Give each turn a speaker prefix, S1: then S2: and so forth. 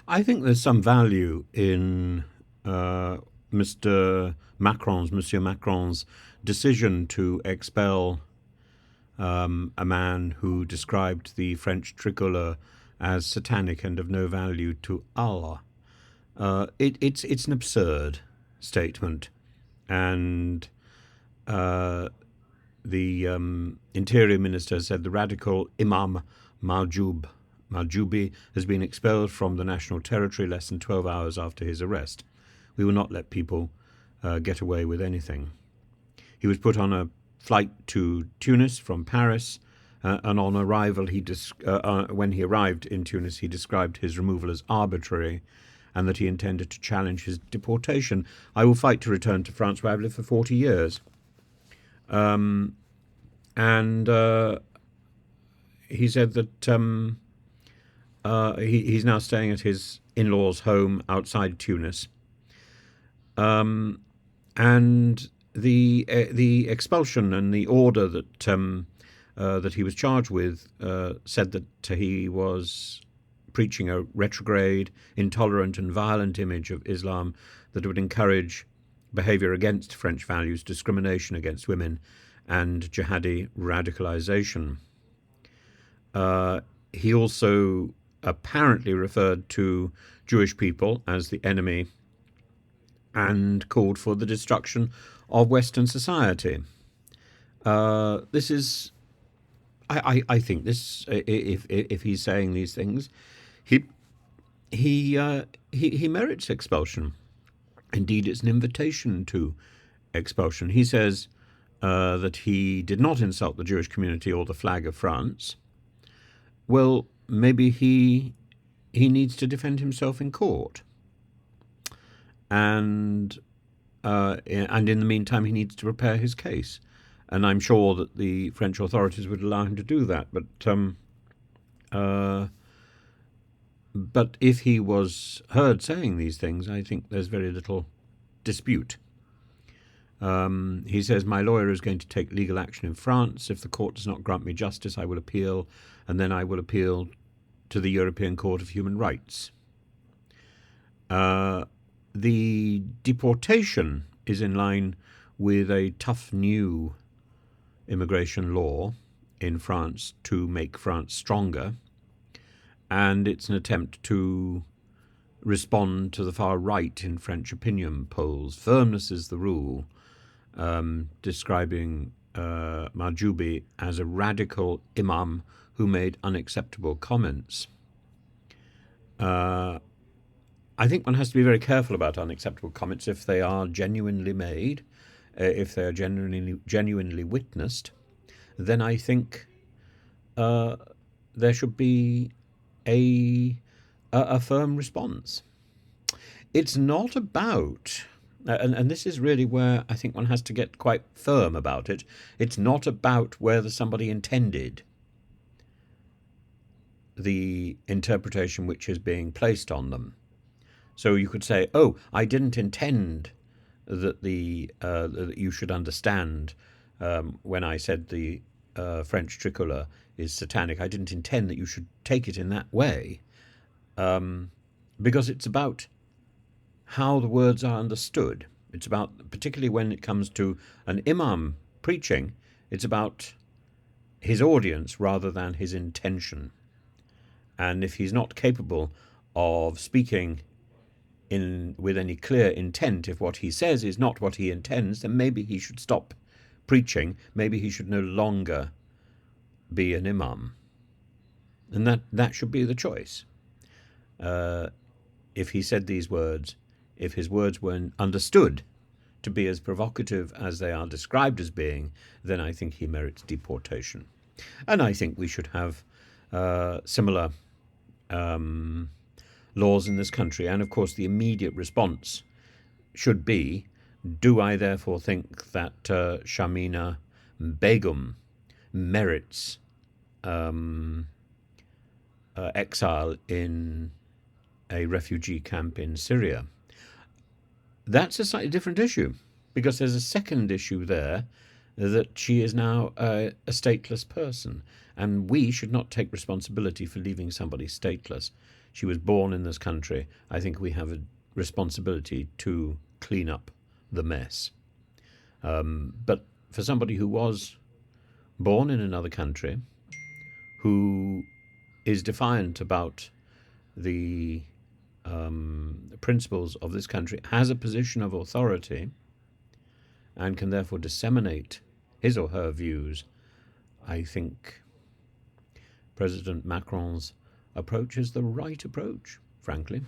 S1: I think there's some value in Monsieur Macron's decision to expel a man who described the French tricolore as satanic and of no value to Allah. It's an absurd statement, and the Interior Minister said the radical Imam Mahjoub Mahjoubi has been expelled from the national territory less than 12 hours after his arrest. We will not let people get away with anything. He was put on a flight to Tunis from Paris, and on arrival, when he arrived in Tunis, he described his removal as arbitrary and that he intended to challenge his deportation. I will fight to return to France, where I've lived for 40 years. And he said that he's now staying at his in-laws' home outside Tunis. And the expulsion and the order that he was charged with said that he was preaching a retrograde, intolerant and violent image of Islam that would encourage behavior against French values, discrimination against women, and jihadi radicalization. He also apparently referred to Jewish people as the enemy and called for the destruction of Western society. This is, I think this, if he's saying these things, he merits expulsion. Indeed, it's an invitation to expulsion. He says that he did not insult the Jewish community or the flag of France. Well, maybe he needs to defend himself in court, and in the meantime, he needs to prepare his case. And I'm sure that the French authorities would allow him to do that. But if he was heard saying these things, I think there's very little dispute. He says, my lawyer is going to take legal action in France. If the court does not grant me justice, I will appeal, and then I will appeal to the European Court of Human Rights. The deportation is in line with a tough new immigration law in France to make France stronger, and it's an attempt to respond to the far right in French opinion polls. Firmness is the rule, describing Mahjoubi as a radical imam who made unacceptable comments. I think one has to be very careful about unacceptable comments if they are genuinely made, if they are genuinely witnessed. Then I think there should be a firm response. It's not about, and this is really where I think one has to get quite firm about it, it's not about whether somebody intended the interpretation which is being placed on them. So you could say, oh, I didn't intend that that you should understand when I said the French tricolore is satanic. I didn't intend that you should take it in that way, because it's about how the words are understood. It's about, particularly when it comes to an imam preaching, it's about his audience rather than his intention. And if he's not capable of speaking with any clear intent, if what he says is not what he intends, then maybe he should stop preaching. Maybe he should no longer be an imam. And that should be the choice. If he said these words, if his words were understood to be as provocative as they are described as being, then I think he merits deportation. And I think we should have similar laws in this country. And of course, the immediate response should be, do I therefore think that Stamina Begum merits exile in a refugee camp in Syria? That's a slightly different issue, because there's a second issue there that she is now a stateless person, and we should not take responsibility for leaving somebody stateless. She was born in this country. I think we have a responsibility to clean up the mess. But for somebody who was born in another country, who is defiant about the principles of this country, has a position of authority, and can therefore disseminate his or her views, I think President Macron's approach is the right approach, frankly.